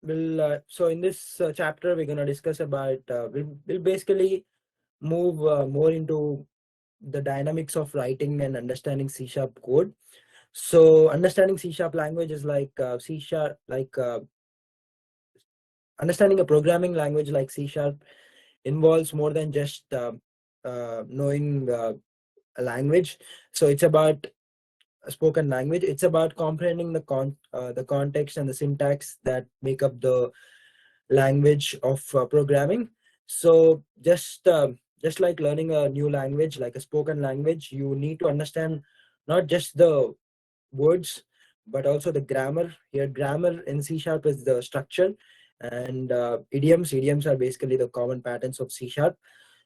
So in this chapter, we're gonna discuss about we'll basically move more into the dynamics of writing and understanding C sharp code. So understanding C sharp language is like C sharp, like understanding a programming language like C sharp involves more than just knowing a language. So it's about a spoken language. It's about comprehending the context and the syntax that make up the language of programming. So just like learning a new language, like a spoken language, you need to understand not just the words but also the grammar. Here, grammar in C sharp is the structure, and idioms are basically the common patterns of C sharp.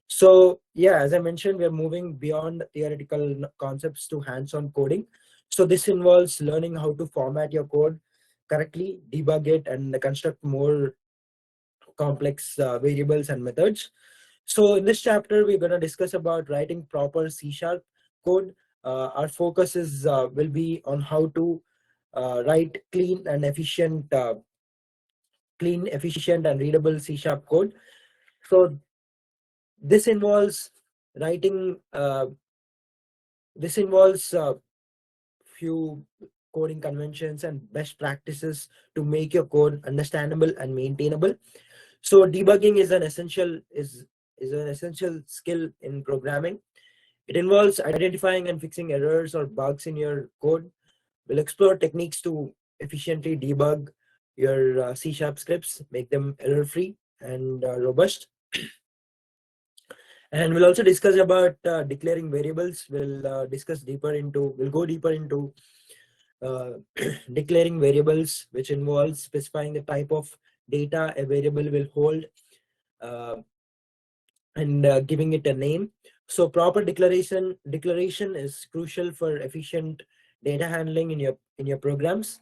So yeah, as I mentioned, we're moving beyond theoretical concepts to hands-on coding. So this involves learning how to format your code correctly, debug it, and construct more complex variables and methods. So in this chapter, we're going to discuss about writing proper C sharp code. Our focus is will be on how to write clean, efficient, and readable C sharp code. So this involves writing. This involves few coding conventions and best practices to make your code understandable and maintainable. So debugging is an essential skill in programming. It involves identifying and fixing errors or bugs in your code. We'll explore techniques to efficiently debug your C sharp scripts, make them error free and robust. And we'll also discuss about declaring variables. We'll go deeper into uh, declaring variables, which involves specifying the type of data a variable will hold, uh, and giving it a name. So proper declaration is crucial for efficient data handling in your programs.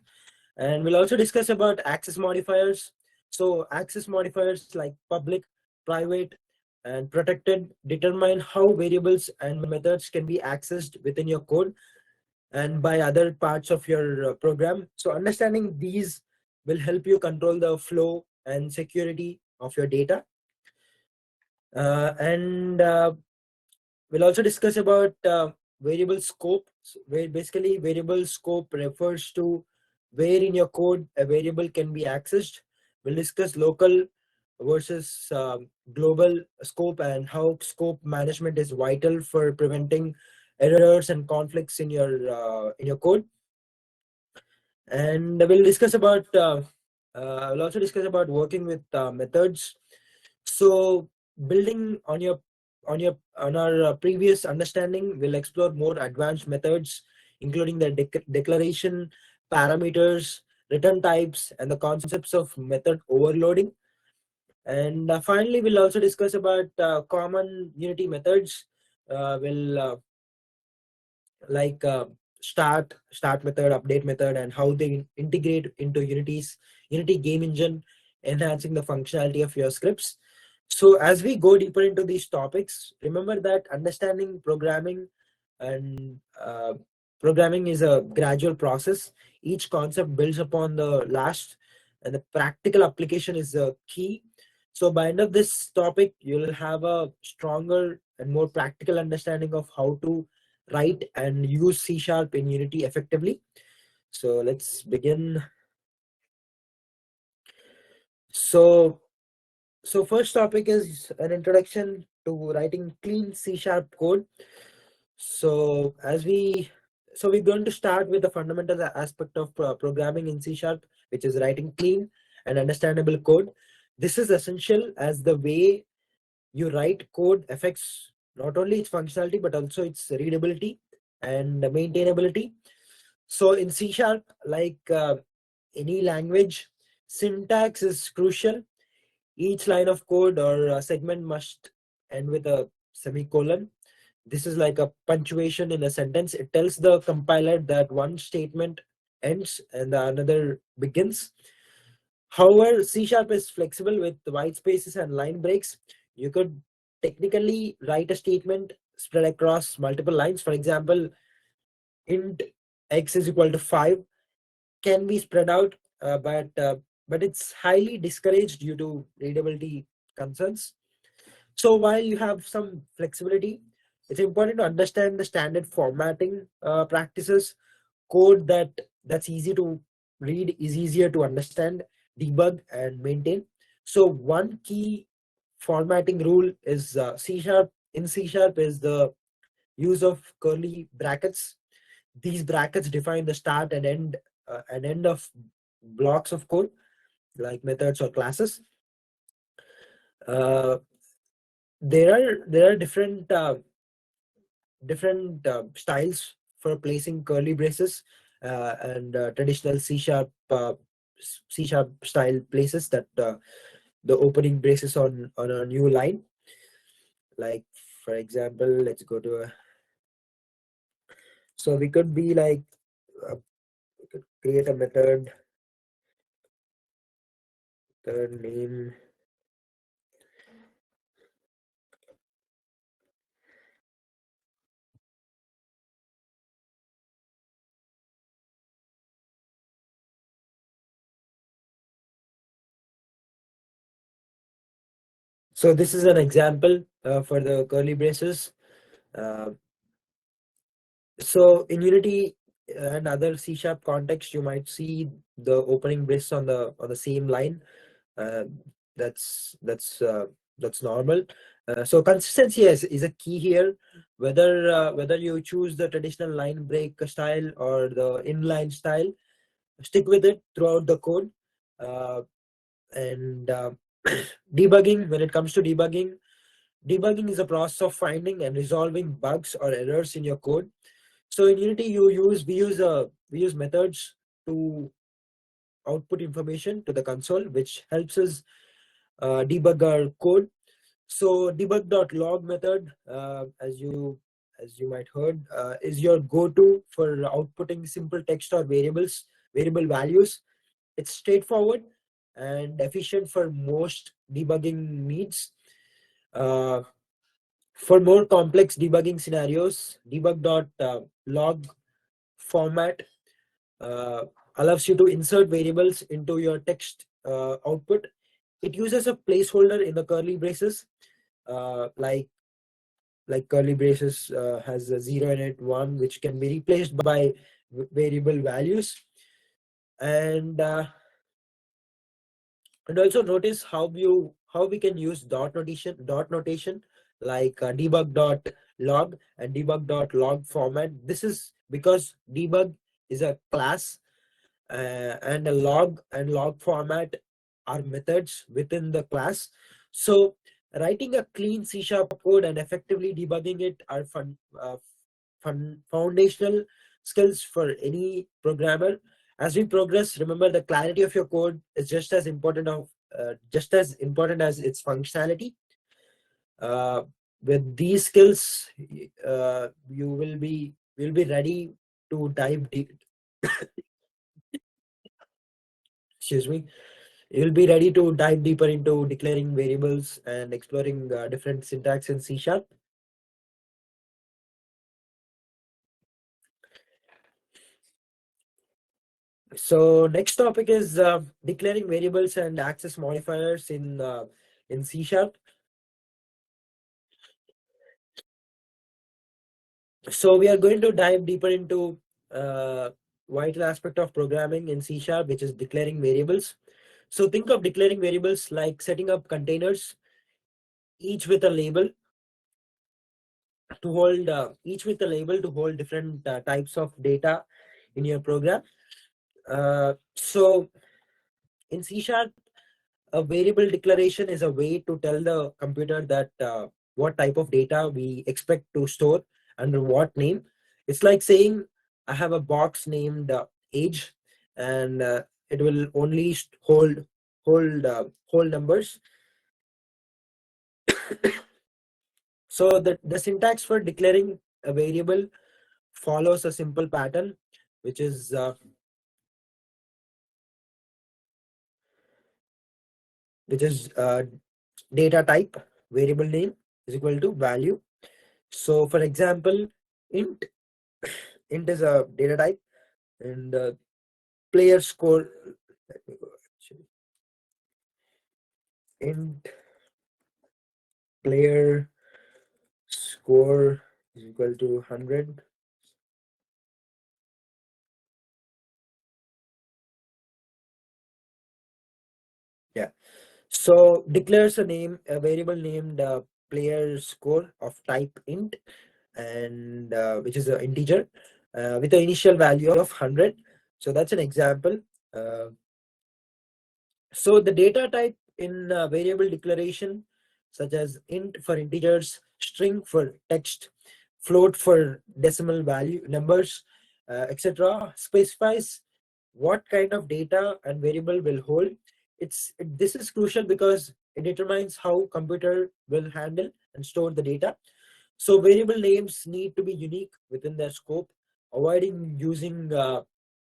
And we'll also discuss about access modifiers. So access modifiers like public, private, and protected determine how variables and methods can be accessed within your code and by other parts of your program. So understanding these will help you control the flow and security of your data. And We'll also discuss about variable scope, where basically variable scope refers to where in your code a variable can be accessed. We'll discuss local versus global scope and how scope management is vital for preventing errors and conflicts in your code. And we'll also discuss about working with methods. So building on our previous understanding, we'll explore more advanced methods, including the declaration, parameters, return types, and the concepts of method overloading. And finally, we'll also discuss about common Unity methods. We'll like start method, update method, and how they integrate into Unity game engine, enhancing the functionality of your scripts. So as we go deeper into these topics, remember that understanding and programming is a gradual process. Each concept builds upon the last, and the practical application is the key. So by end of this topic, you'll have a stronger and more practical understanding of how to write and use C sharp in Unity effectively. So let's begin. So so first topic is an introduction to writing clean C sharp code. So we're going to start with the fundamental aspect of programming in C sharp, which is writing clean and understandable code. This is essential as the way you write code affects not only its functionality but also its readability and maintainability. So in C sharp, like any language, syntax is crucial. Each line of code or segment must end with a semicolon. This is like a punctuation in a sentence. It tells the compiler that one statement ends and the another begins. However, C sharp is flexible with white spaces and line breaks. You could technically write a statement spread across multiple lines. For example, int x is equal to 5 can be spread out, but but it's highly discouraged due to readability concerns. So while you have some flexibility, it's important to understand the standard formatting practices. Code that's easy to read is easier to understand, debug, and maintain. So one key formatting rule is C sharp. In C sharp is the use of curly brackets. These brackets define the start and end of blocks of code, like methods or classes. Uh, there are different styles for placing curly braces, and traditional C sharp style places that the opening braces on a new line. Like for example, let's go to a, so we could be like we could create a method, third name. So this is an example for the curly braces. Uh, so in Unity and other C sharp context, you might see the opening brace on the same line. Uh, that's that's uh, that's normal. So consistency is a key here. Whether you choose the traditional line break style or the inline style, stick with it throughout the code. Uh, and Debugging, when it comes to debugging is a process of finding and resolving bugs or errors in your code. So in Unity, we use methods to output information to the console, which helps us debug our code. So debug.log method, as you might heard, is your go-to for outputting simple text or variable values. It's straightforward and efficient for most debugging needs. Uh, for more complex debugging scenarios, debug.log format uh, allows you to insert variables into your text output. It uses a placeholder in the curly braces, like curly braces has a 0 in it, 1, which can be replaced by variable values. And also notice how we can use dot notation like debug.log and debug.log format. This is because debug is a class, and a log format are methods within the class. So writing a clean C sharp code and effectively debugging it are foundational skills for any programmer. As we progress, remember the clarity of your code is just as important as its functionality. Uh, with these skills, you will be ready to dive deep. Excuse me. You'll be ready to dive deeper into declaring variables and exploring different syntax in C sharp. So next topic is declaring variables and access modifiers in C sharp. So we are going to dive deeper into vital aspect of programming in C sharp, which is declaring variables. So think of declaring variables like setting up containers, each with a label each with a label to hold different types of data in your program. So in C sharp, a variable declaration is a way to tell the computer that what type of data we expect to store under what name. It's like saying I have a box named age, and it will only hold numbers. So the syntax for declaring a variable follows a simple pattern, which is which is data type variable name is equal to value. So for example, int int is a data type, and player score. int player score is equal to 100. Yeah. So declares a variable named player score of type int, and which is an integer with an initial value of 100. So that's an example. Uh, so the data type in variable declaration, such as int for integers, string for text, float for decimal value numbers, etc., specifies what kind of data and variable will hold. This is crucial because it determines how computer will handle and store the data. So variable names need to be unique within their scope. Avoiding using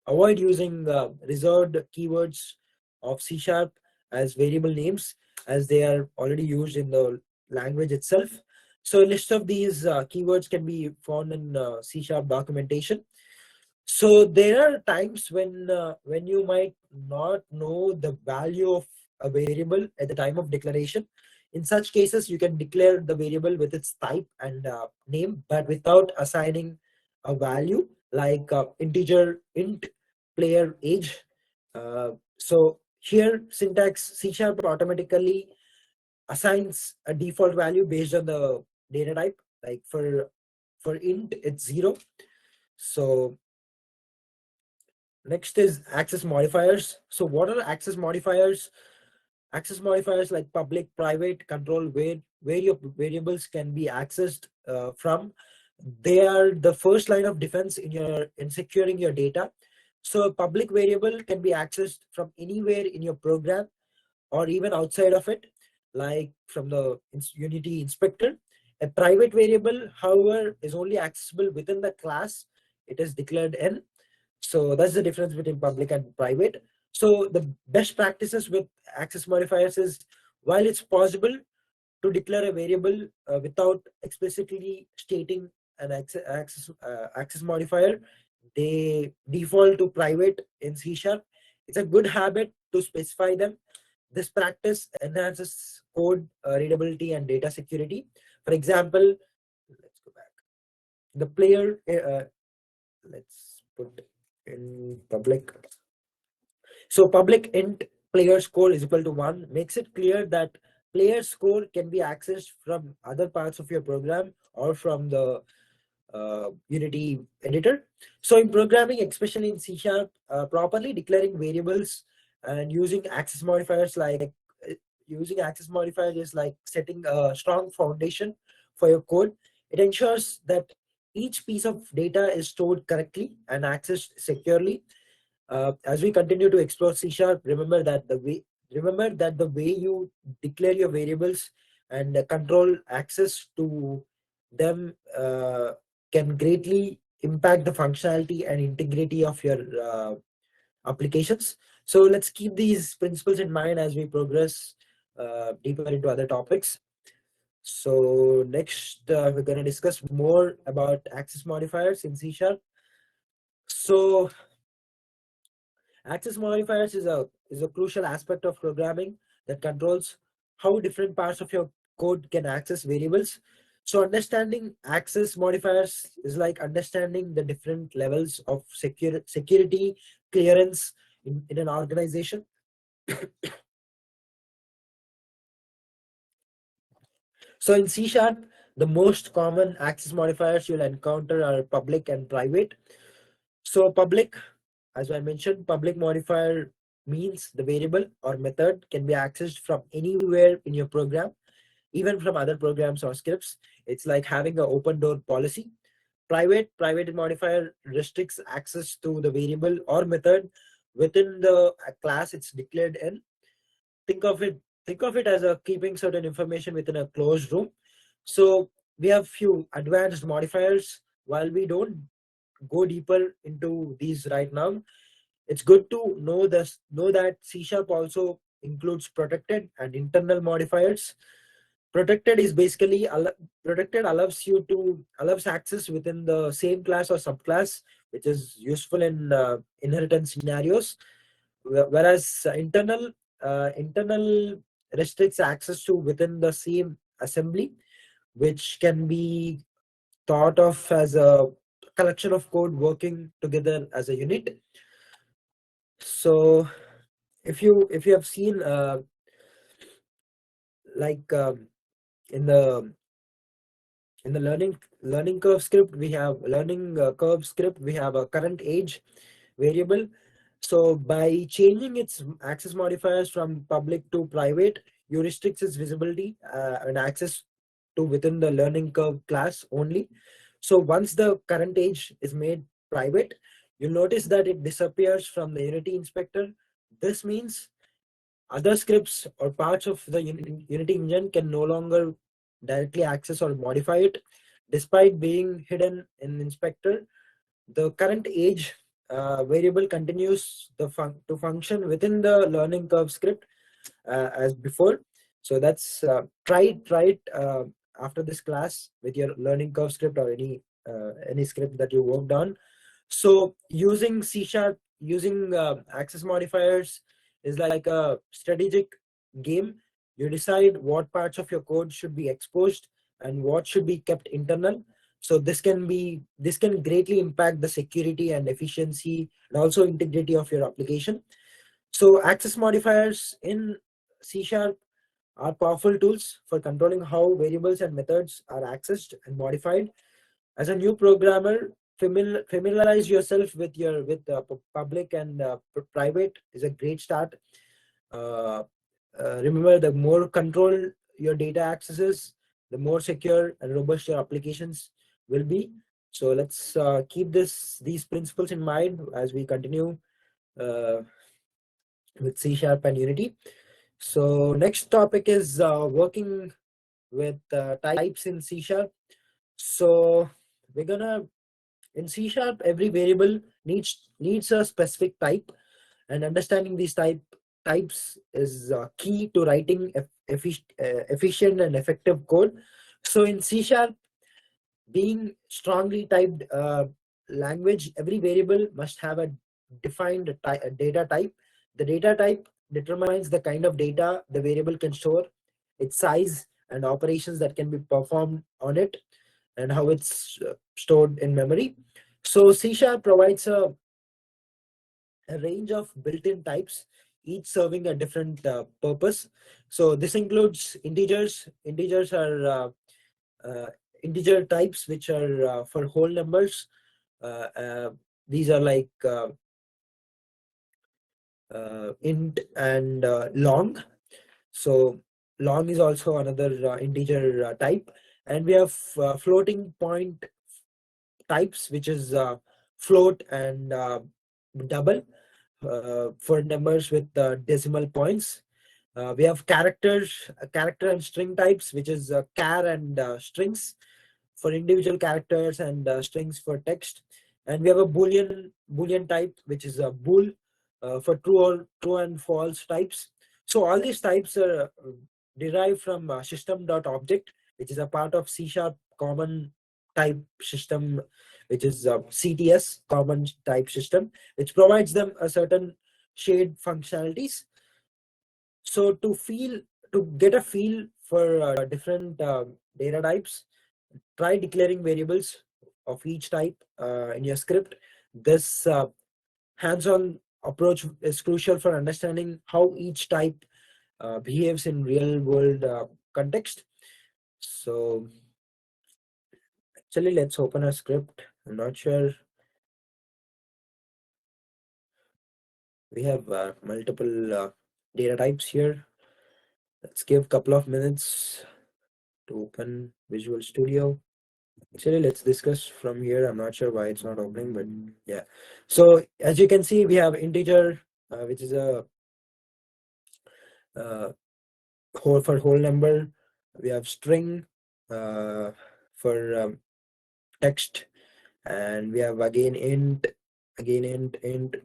avoid using reserved keywords of C sharp as variable names, as they are already used in the language itself. So a list of these keywords can be found in C sharp documentation. So there are times when you might not know the value of a variable at the time of declaration. In such cases, you can declare the variable with its type and name, but without assigning a value like integer int player age. So here, syntax C sharp automatically assigns a default value based on the data type. Like for int, it's 0. So next is access modifiers. So what are access modifiers? Access modifiers like public, private control where your variables can be accessed from. They are the first line of defense in securing your data. So a public variable can be accessed from anywhere in your program or even outside of it, like from the Unity inspector. A private variable, however, is only accessible within the class it is declared in. So that's the difference between public and private. So the best practices with access modifiers is, while it's possible to declare a variable without explicitly stating an access modifier, they default to private in C sharp. It's a good habit to specify them. This practice enhances code readability and data security. For example, let's go back. The player, let's put in public. So public int player score is equal to 1 makes it clear that player score can be accessed from other parts of your program or from the Unity editor. So in programming, especially in C sharp, properly declaring variables and using access modifiers uh, access modifiers is like setting a strong foundation for your code. It ensures that each piece of data is stored correctly and accessed securely. As we continue to explore C sharp, remember that the way you declare your variables and control access to them can greatly impact the functionality and integrity of your applications. So let's keep these principles in mind as we progress deeper into other topics. So next, we're going to discuss more about access modifiers in C sharp. So access modifiers is a crucial aspect of programming that controls how different parts of your code can access variables. So understanding access modifiers is like understanding the different levels of security clearance in an organization. So in C sharp, the most common access modifiers you'll encounter are public and private. So public, as I mentioned, public modifier means the variable or method can be accessed from anywhere in your program, even from other programs or scripts. It's like having an open door policy. Private modifier restricts access to the variable or method within the class it's declared in. Think of it think of it as a keeping certain information within a closed room. So we have few advanced modifiers. While we don't go deeper into these right now, it's good to know that C sharp also includes protected and internal modifiers. Protected is basically protected allows access within the same class or subclass, which is useful in inheritance scenarios. Whereas internal restricts access to within the same assembly, which can be thought of as a collection of code working together as a unit. So if you have seen like in the learning curve script, we have curve script, we have a current age variable. So by changing its access modifiers from public to private, you restrict its visibility and access to within the learning curve class only. So once the current age is made private, you'll notice that it disappears from the Unity inspector. This means other scripts or parts of the Unity engine can no longer directly access or modify it. Despite being hidden in inspector, the current age variable continues to function within the learning curve script as before. So that's try it after this class with your learning curve script or any script that you worked on. So using C sharp, using access modifiers is like a strategic game. You decide what parts of your code should be exposed and what should be kept internal. So this can greatly impact the security and efficiency and also integrity of your application. So access modifiers in C sharp are powerful tools for controlling how variables and methods are accessed and modified. As a new programmer, familiarize yourself with public and private is a great start. uh, Remember, the more control your data accesses, the more secure and robust your applications will be. So let's keep these principles in mind as we continue uh, with C Sharp and Unity. So next topic is working with types in C Sharp. So we're gonna in C Sharp, every variable needs a specific type, and understanding these types is key to writing efficient and effective code. So in C Sharp, being strongly typed language, every variable must have a defined data type. The data type determines the kind of data the variable can store, its size, and operations that can be performed on it, and how it's stored in memory. So C Sharp provides a range of built-in types, each serving a different purpose. So this includes integers. Integers are uh, integer types which are for whole numbers. Uh, uh, these are like int and long. So long is also another integer type, and we have floating point types, which is float and double for numbers with decimal points. We have character and string types, which is char and strings for individual characters and strings for text. And we have a boolean type, which is a bool for true and false types. So all these types are derived from system.object, which is a part of C sharp common type system, which is CTS common type system, which provides them a certain shade functionalities. So to get a feel for different data types, try declaring variables of each type in your script. This hands-on approach is crucial for understanding how each type behaves in real-world context. So actually, let's open a script. I'm not sure. We have multiple data types here. Let's give a couple of minutes to open Visual Studio. Actually, let's discuss from here. I'm not sure why it's not opening, but yeah. So as you can see, we have integer, which is a uh, whole number. We have string for text, and we have again int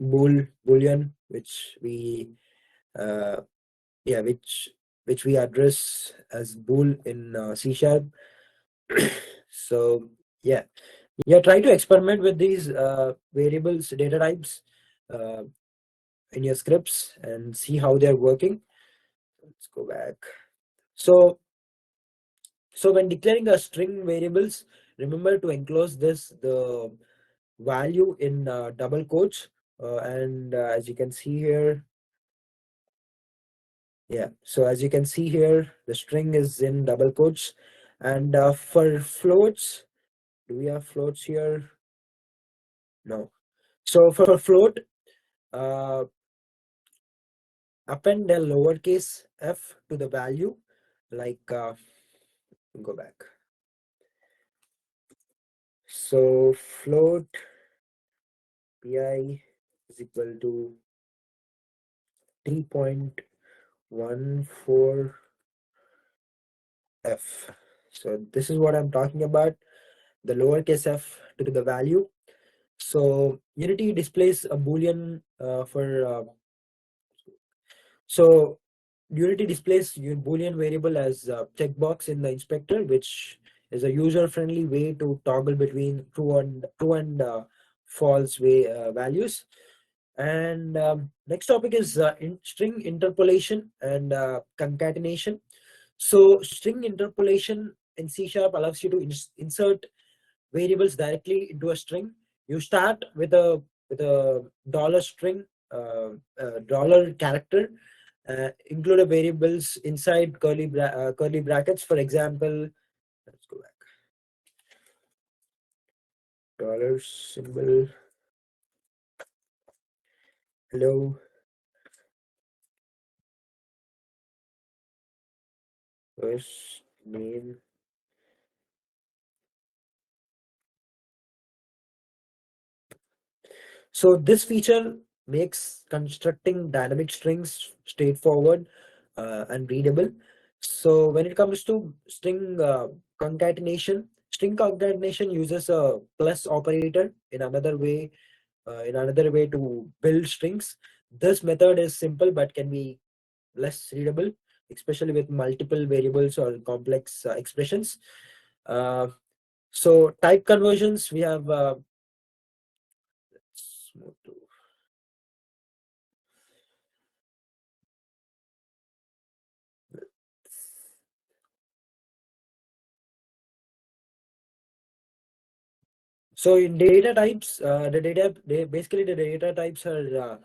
boolean, which we uh, yeah which we address as bool in C sharp. So yeah, try to experiment with these variables data types uh, in your scripts and see how they're working. let's go back. So so when declaring a string variables, remember to enclose the value in double quotes, and as you can see here, yeah, so as you can see here, the string is in double quotes. And for floats, do we have floats here? No. So for float, uh, append a lowercase f to the value, like go back. So float pi is equal to 3.14 f. So this is what I'm talking about, the lowercase f to the value. So Unity displays a boolean so Unity displays your boolean variable as a checkbox in the inspector, which is a user-friendly way to toggle between true and false values. And next topic is string interpolation and concatenation. So string interpolation in C# allows you to insert variables directly into a string. You start with a dollar string, dollar character, include a variables inside curly brackets. For example, let's go back. Dollar symbol, hello, first name. So this feature makes constructing dynamic strings straightforward and readable. So when it comes to string concatenation uses a plus operator in another way to build strings. This method is simple but can be less readable, especially with multiple variables or complex expressions. Uh, so type conversions, we have let's move to. So in data types, basically the data types are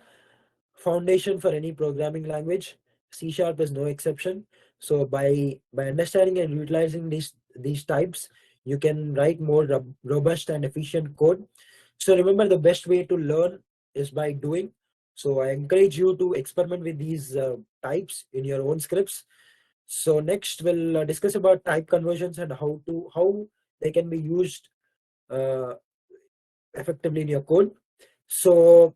foundation for any programming language. C# is no exception. So by understanding and utilizing these types, you can write more robust and efficient code. So remember, the best way to learn is by doing. So I encourage you to experiment with these types in your own scripts. So next we'll discuss about type conversions and how they can be used uh, effectively in your code. So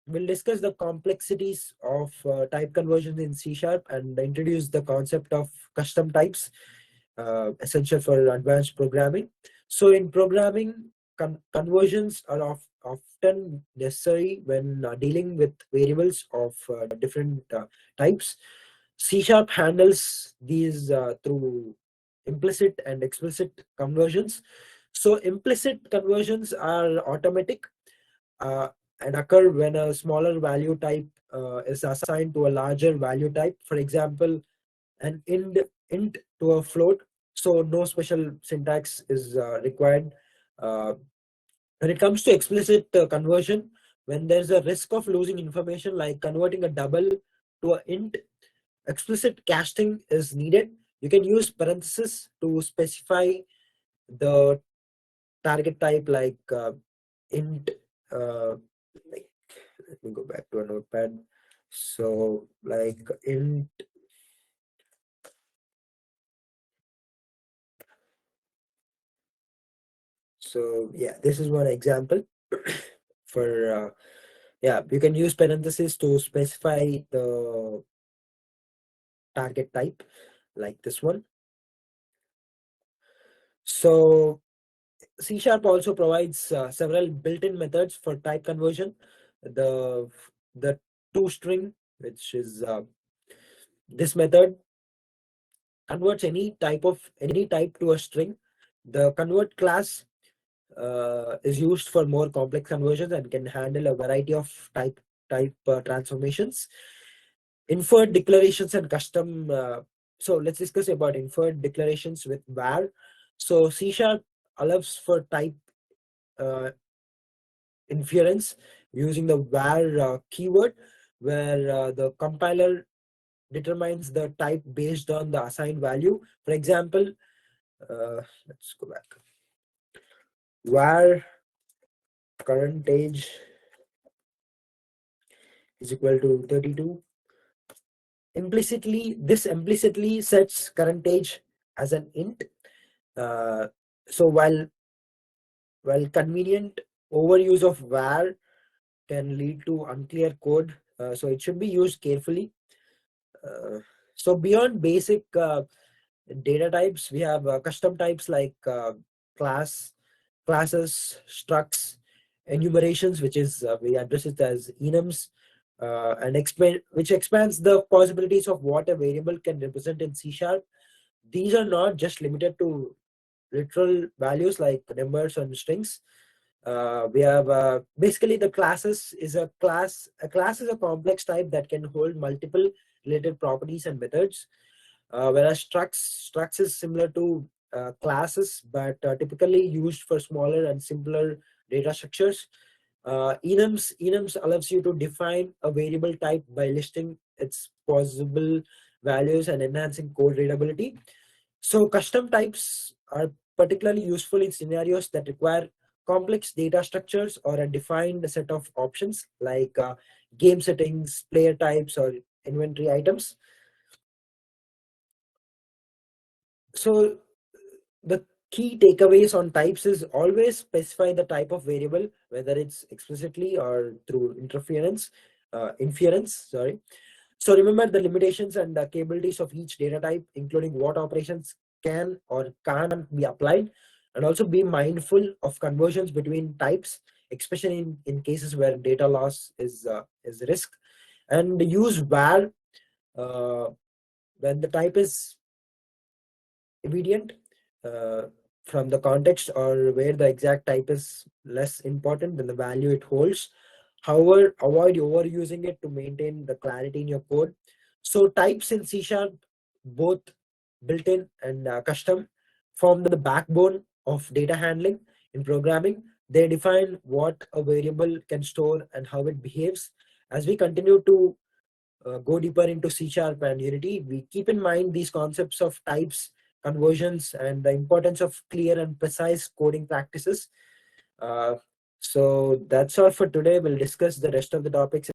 we'll discuss the complexities of type conversions in C# and introduce the concept of custom types, essential for advanced programming. So in programming, conversions are often necessary when dealing with variables of different types. C# handles these through implicit and explicit conversions. So implicit conversions are automatic uh, and occur when a smaller value type is assigned to a larger value type. For example, an int to a float. So no special syntax is required. Uh, when it comes to explicit conversion, when there's a risk of losing information like converting a double to a int, explicit casting is needed. You can use parentheses to specify the target type, like int like, let me go back to a notepad. So like int, so yeah, this is one example for yeah, you can use parentheses to specify the target type, like this one. So C# also provides several built-in methods for type conversion. The toString, which is this method, converts any type to a string. The convert class is used for more complex conversions and can handle a variety of type transformations. Inferred declarations and custom. So let's discuss about inferred declarations with var. So C# allows for type uh, inference using the var keyword, where the compiler determines the type based on the assigned value. For example, let's go back. Var current age is equal to 32. This implicitly sets current age as an int. So while convenient, overuse of var can lead to unclear code. So it should be used carefully. Uh, so beyond basic data types, we have custom types like classes, structs, enumerations, which is we address it as enums, and which expands the possibilities of what a variable can represent in C#. These are not just limited to literal values like numbers and strings. We have basically the classes is a class. A class is a complex type that can hold multiple related properties and methods, whereas structs is similar to classes, but typically used for smaller and simpler data structures. Enums allows you to define a variable type by listing its possible values and enhancing code readability. So custom types are particularly useful in scenarios that require complex data structures or a defined set of options like game settings, player types, or inventory items. So the key takeaways on types is always specify the type of variable, whether it's explicitly or through inference. Sorry. So remember the limitations and the capabilities of each data type, including what operations can or can't be applied, and also be mindful of conversions between types, especially in cases where data loss is a risk. And use var uh, when the type is evident uh, from the context, or where the exact type is less important than the value it holds. However, avoid overusing it to maintain the clarity in your code. So types in C#, both built-in and custom, form the backbone of data handling in programming. They define what a variable can store and how it behaves. As we continue to go deeper into C# and Unity, we keep in mind these concepts of types, conversions, and the importance of clear and precise coding practices. Uh, so that's all for today. We'll discuss the rest of the topics